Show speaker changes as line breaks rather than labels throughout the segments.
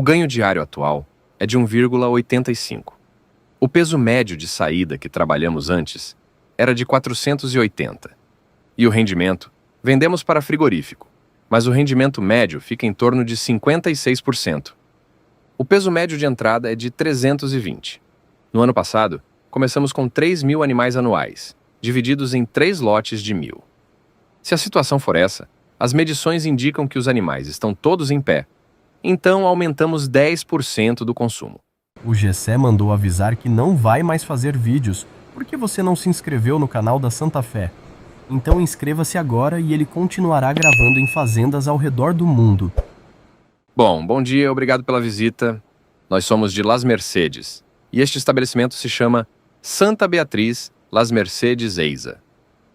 ganho diário atual é de 1,85. O peso médio de saída que trabalhamos antes era de 480. E o rendimento, vendemos para frigorífico, mas o rendimento médio fica em torno de 56%. O peso médio de entrada é de 320. No ano passado, começamos com 3.000 animais anuais, divididos em 3 lotes de 1.000. Se a situação for essa, as medições indicam que os animais estão todos em pé, então aumentamos 10% do consumo.
O Gessé mandou avisar que não vai mais fazer vídeos porque você não se inscreveu no canal da Santa Fé. Então inscreva-se agora e ele continuará gravando em fazendas ao redor do mundo.
Bom dia, obrigado pela visita. Nós somos de Las Mercedes e este estabelecimento se chama Santa Beatriz Las Mercedes EISA.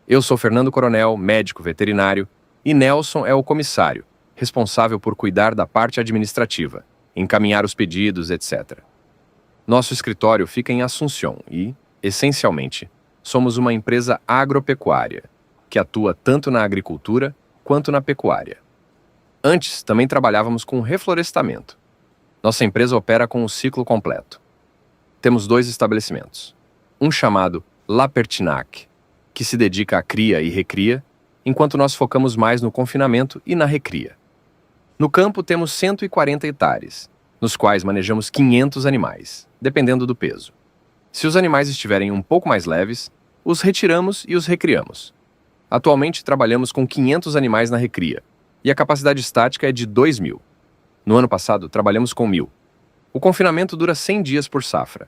Eu sou Fernando Coronel, médico veterinário, e Nelson é o comissário, responsável por cuidar da parte administrativa, encaminhar os pedidos, etc. Nosso escritório fica em Assunção e, essencialmente, somos uma empresa agropecuária, que atua tanto na agricultura quanto na pecuária. Antes, também trabalhávamos com reflorestamento. Nossa empresa opera com o ciclo completo. Temos 2 estabelecimentos. Um chamado La Pertinac, que se dedica à cria e recria, enquanto nós focamos mais no confinamento e na recria. No campo temos 140 hectares, nos quais manejamos 500 animais, dependendo do peso. Se os animais estiverem um pouco mais leves, os retiramos e os recriamos. Atualmente trabalhamos com 500 animais na recria, e a capacidade estática é de 2.000. No ano passado, trabalhamos com 1.000. O confinamento dura 100 dias por safra.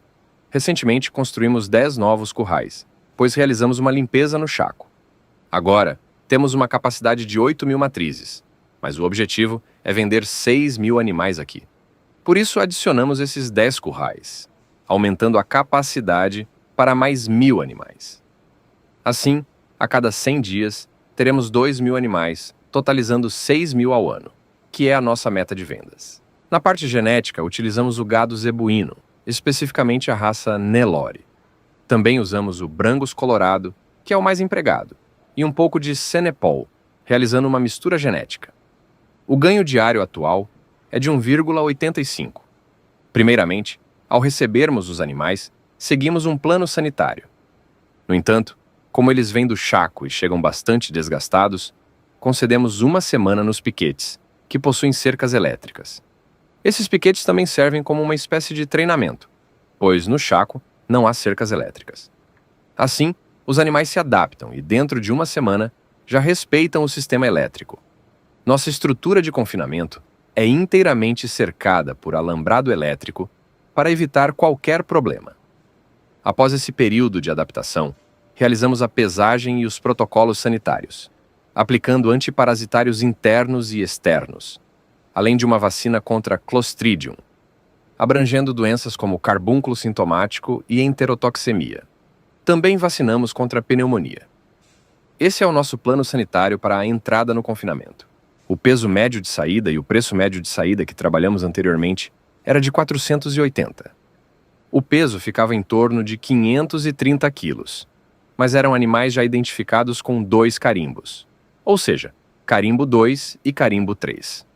Recentemente, construímos 10 novos currais, pois realizamos uma limpeza no chaco. Agora, temos uma capacidade de 8.000 matrizes, mas o objetivo é vender 6.000 animais aqui. Por isso, adicionamos esses 10 currais, aumentando a capacidade para mais 1.000 animais. Assim, a cada 100 dias, teremos 2.000 animais, totalizando 6.000 ao ano, que é a nossa meta de vendas. Na parte genética, utilizamos o gado zebuíno, especificamente a raça Nelore. Também usamos o Brangus Colorado, que é o mais empregado, e um pouco de Senepol, realizando uma mistura genética. O ganho diário atual é de 1,85. Primeiramente, ao recebermos os animais, seguimos um plano sanitário. No entanto, como eles vêm do chaco e chegam bastante desgastados, concedemos 1 semana nos piquetes, que possuem cercas elétricas. Esses piquetes também servem como uma espécie de treinamento, pois no chaco não há cercas elétricas. Assim, os animais se adaptam e dentro de 1 semana já respeitam o sistema elétrico. Nossa estrutura de confinamento é inteiramente cercada por alambrado elétrico para evitar qualquer problema. Após esse período de adaptação, realizamos a pesagem e os protocolos sanitários, aplicando antiparasitários internos e externos, além de uma vacina contra Clostridium, abrangendo doenças como carbúnculo sintomático e enterotoxemia. Também vacinamos contra a pneumonia. Esse é o nosso plano sanitário para a entrada no confinamento. O peso médio de saída e o preço médio de saída que trabalhamos anteriormente era de 480. O peso ficava em torno de 530 quilos, mas eram animais já identificados com 2 carimbos, ou seja, carimbo 2 e carimbo 3.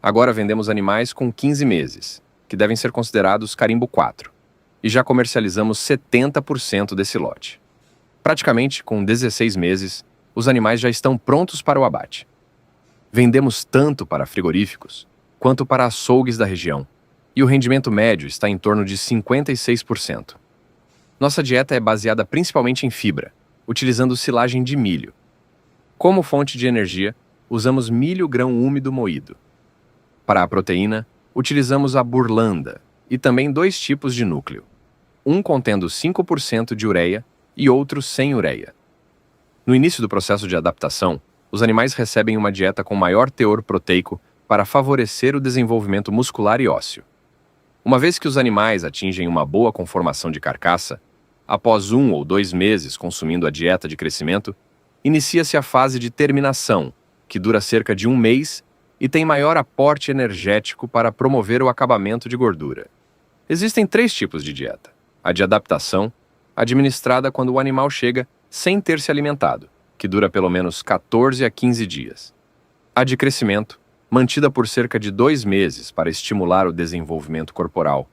Agora vendemos animais com 15 meses, que devem ser considerados carimbo 4, e já comercializamos 70% desse lote. Praticamente, com 16 meses, os animais já estão prontos para o abate. Vendemos tanto para frigoríficos, quanto para açougues da região, e o rendimento médio está em torno de 56%. Nossa dieta é baseada principalmente em fibra, utilizando silagem de milho. Como fonte de energia, usamos milho grão úmido moído. Para a proteína, utilizamos a burlanda e também 2 tipos de núcleo, um contendo 5% de ureia e outro sem ureia. No início do processo de adaptação, os animais recebem uma dieta com maior teor proteico para favorecer o desenvolvimento muscular e ósseo. Uma vez que os animais atingem uma boa conformação de carcaça, após 1 ou 2 meses consumindo a dieta de crescimento, inicia-se a fase de terminação, que dura cerca de 1 mês e tem maior aporte energético para promover o acabamento de gordura. Existem 3 tipos de dieta: a de adaptação, administrada quando o animal chega sem ter se alimentado, que dura pelo menos 14 a 15 dias. A de crescimento, mantida por cerca de 2 meses para estimular o desenvolvimento corporal.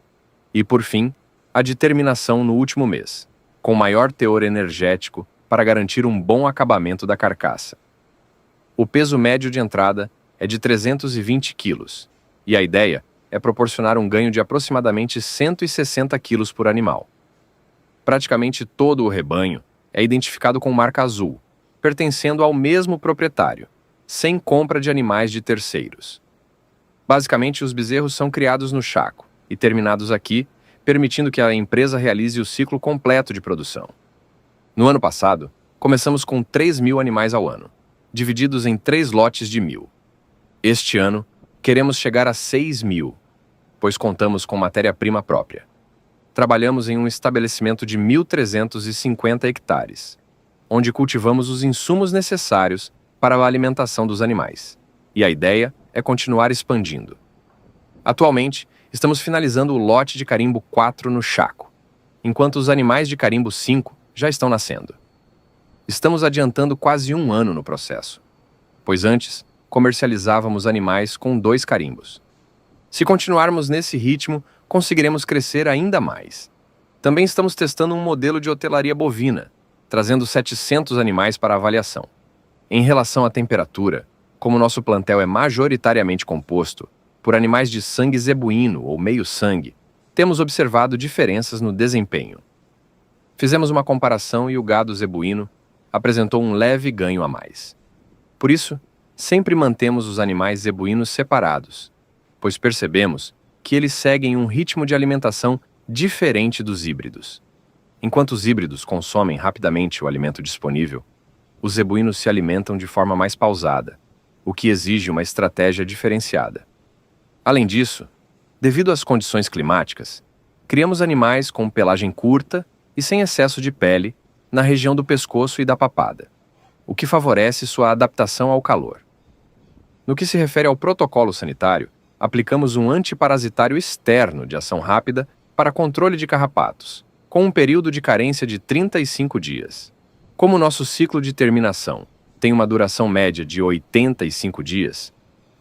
E, por fim, a de terminação no último mês, com maior teor energético para garantir um bom acabamento da carcaça. O peso médio de entrada é de 320 quilos, e a ideia é proporcionar um ganho de aproximadamente 160 quilos por animal. Praticamente todo o rebanho é identificado com marca azul, pertencendo ao mesmo proprietário, sem compra de animais de terceiros. Basicamente, os bezerros são criados no chaco e terminados aqui, permitindo que a empresa realize o ciclo completo de produção. No ano passado, começamos com 3.000 animais ao ano, divididos em 3 lotes de 1.000. Este ano, queremos chegar a 6.000, pois contamos com matéria-prima própria. Trabalhamos em um estabelecimento de 1.350 hectares, onde cultivamos os insumos necessários para a alimentação dos animais, e a ideia é continuar expandindo. Atualmente, estamos finalizando o lote de carimbo 4 no Chaco, enquanto os animais de carimbo 5 já estão nascendo. Estamos adiantando quase 1 ano no processo, pois antes comercializávamos animais com 2 carimbos. Se continuarmos nesse ritmo, conseguiremos crescer ainda mais. Também estamos testando um modelo de hotelaria bovina, trazendo 700 animais para avaliação. Em relação à temperatura, como nosso plantel é majoritariamente composto por animais de sangue zebuíno ou meio-sangue, temos observado diferenças no desempenho. Fizemos uma comparação e o gado zebuíno apresentou um leve ganho a mais. Por isso, sempre mantemos os animais zebuínos separados, pois percebemos que eles seguem um ritmo de alimentação diferente dos híbridos. Enquanto os híbridos consomem rapidamente o alimento disponível, os zebuínos se alimentam de forma mais pausada, o que exige uma estratégia diferenciada. Além disso, devido às condições climáticas, criamos animais com pelagem curta e sem excesso de pele na região do pescoço e da papada, o que favorece sua adaptação ao calor. No que se refere ao protocolo sanitário, aplicamos um antiparasitário externo de ação rápida para controle de carrapatos, com um período de carência de 35 dias. Como nosso ciclo de terminação tem uma duração média de 85 dias,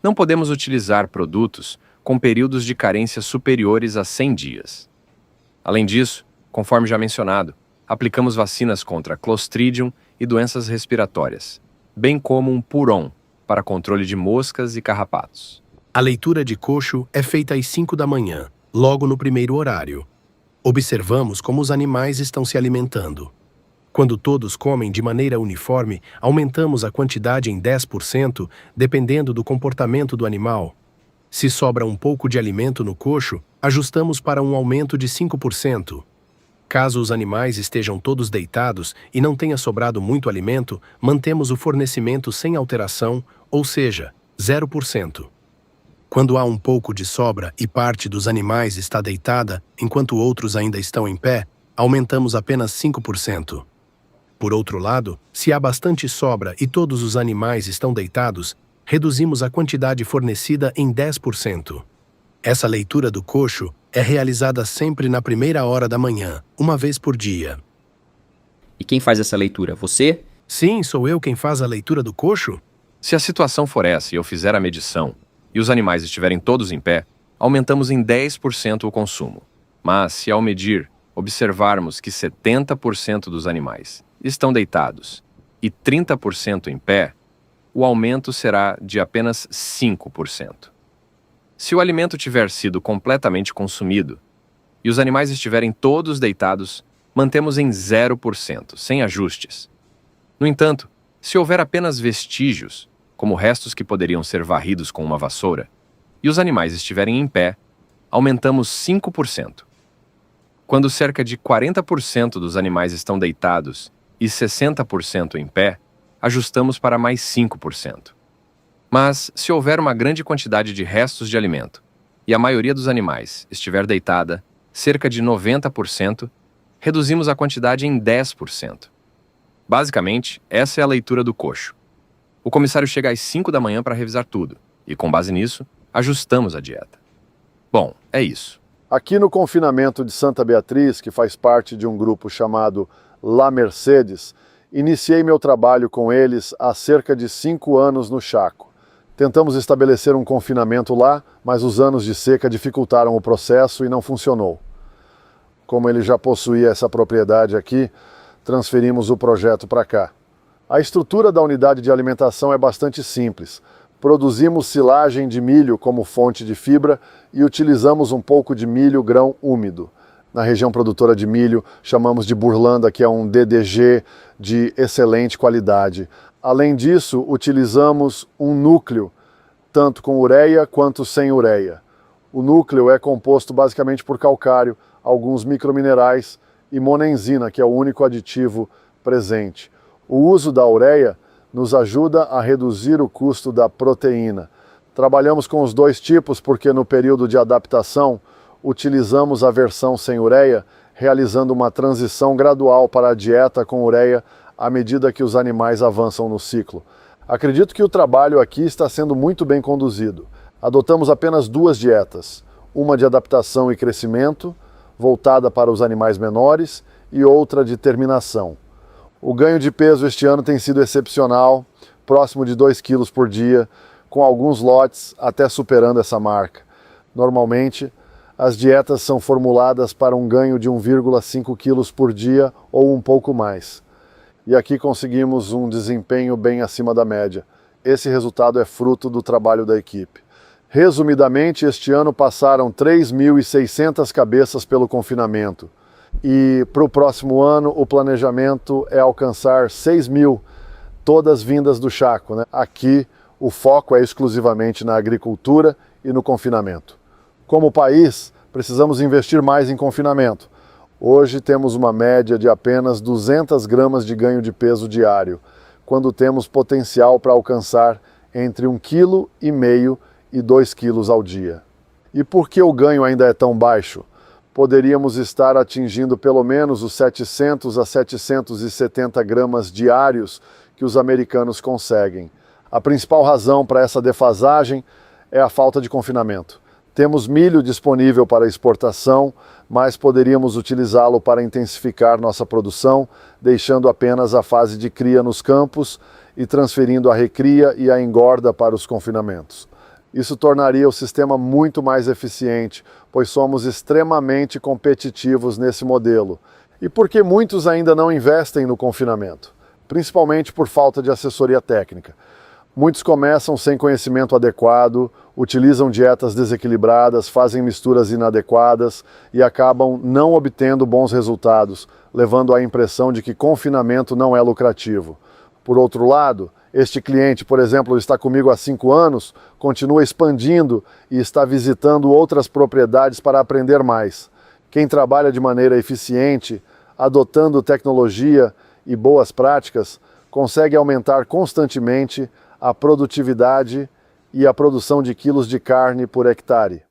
não podemos utilizar produtos com períodos de carência superiores a 100 dias. Além disso, conforme já mencionado, aplicamos vacinas contra Clostridium e doenças respiratórias, bem como um Puron para controle de moscas e carrapatos.
A leitura de coxo é feita às 5 da manhã, logo no primeiro horário. Observamos como os animais estão se alimentando. Quando todos comem de maneira uniforme, aumentamos a quantidade em 10%, dependendo do comportamento do animal. Se sobra um pouco de alimento no coxo, ajustamos para um aumento de 5%. Caso os animais estejam todos deitados e não tenha sobrado muito alimento, mantemos o fornecimento sem alteração, ou seja, 0%. Quando há um pouco de sobra e parte dos animais está deitada, enquanto outros ainda estão em pé, aumentamos apenas 5%. Por outro lado, se há bastante sobra e todos os animais estão deitados, reduzimos a quantidade fornecida em 10%. Essa leitura do coxo é realizada sempre na primeira hora da manhã, uma vez por dia.
E quem faz essa leitura? Você?
Sim, sou eu quem faz a leitura do coxo?
Se a situação for essa e eu fizer a medição, e os animais estiverem todos em pé, aumentamos em 10% o consumo. Mas, se ao medir, observarmos que 70% dos animais estão deitados e 30% em pé, o aumento será de apenas 5%. Se o alimento tiver sido completamente consumido e os animais estiverem todos deitados, mantemos em 0%, sem ajustes. No entanto, se houver apenas vestígios, como restos que poderiam ser varridos com uma vassoura, e os animais estiverem em pé, aumentamos 5%. Quando cerca de 40% dos animais estão deitados e 60% em pé, ajustamos para mais 5%. Mas, se houver uma grande quantidade de restos de alimento e a maioria dos animais estiver deitada, cerca de 90%, reduzimos a quantidade em 10%. Basicamente, essa é a leitura do coxo. O comissário chega às 5 da manhã para revisar tudo, e com base nisso, ajustamos a dieta. Bom, é isso.
Aqui no confinamento de Santa Beatriz, que faz parte de um grupo chamado La Mercedes, iniciei meu trabalho com eles há cerca de 5 anos no Chaco. Tentamos estabelecer um confinamento lá, mas os anos de seca dificultaram o processo e não funcionou. Como ele já possuía essa propriedade aqui, transferimos o projeto para cá. A estrutura da unidade de alimentação é bastante simples. Produzimos silagem de milho como fonte de fibra e utilizamos um pouco de milho grão úmido. Na região produtora de milho, chamamos de burlanda, que é um DDG de excelente qualidade. Além disso, utilizamos um núcleo, tanto com ureia quanto sem ureia. O núcleo é composto basicamente por calcário, alguns microminerais e monenzina, que é o único aditivo presente. O uso da ureia nos ajuda a reduzir o custo da proteína. Trabalhamos com os dois tipos porque no período de adaptação utilizamos a versão sem ureia, realizando uma transição gradual para a dieta com ureia à medida que os animais avançam no ciclo. Acredito que o trabalho aqui está sendo muito bem conduzido. Adotamos apenas 2 dietas, uma de adaptação e crescimento, voltada para os animais menores, e outra de terminação. O ganho de peso este ano tem sido excepcional, próximo de 2 quilos por dia, com alguns lotes até superando essa marca. Normalmente, as dietas são formuladas para um ganho de 1,5 quilos por dia ou um pouco mais. E aqui conseguimos um desempenho bem acima da média. Esse resultado é fruto do trabalho da equipe. Resumidamente, este ano passaram 3.600 cabeças pelo confinamento. E para o próximo ano, o planejamento é alcançar 6.000, todas vindas do Chaco, né? Aqui, o foco é exclusivamente na agricultura e no confinamento. Como país, precisamos investir mais em confinamento. Hoje temos uma média de apenas 200 gramas de ganho de peso diário, quando temos potencial para alcançar entre 1,5 kg e 2 kg ao dia. E por que o ganho ainda é tão baixo? Poderíamos estar atingindo pelo menos os 700 a 770 gramas diários que os americanos conseguem. A principal razão para essa defasagem é a falta de confinamento. Temos milho disponível para exportação, mas poderíamos utilizá-lo para intensificar nossa produção, deixando apenas a fase de cria nos campos e transferindo a recria e a engorda para os confinamentos. Isso tornaria o sistema muito mais eficiente, pois somos extremamente competitivos nesse modelo. E porque muitos ainda não investem no confinamento, principalmente por falta de assessoria técnica. Muitos começam sem conhecimento adequado, utilizam dietas desequilibradas, fazem misturas inadequadas e acabam não obtendo bons resultados, levando à impressão de que confinamento não é lucrativo. Por outro lado, este cliente, por exemplo, está comigo há 5 anos, continua expandindo e está visitando outras propriedades para aprender mais. Quem trabalha de maneira eficiente, adotando tecnologia e boas práticas, consegue aumentar constantemente a produtividade e a produção de quilos de carne por hectare.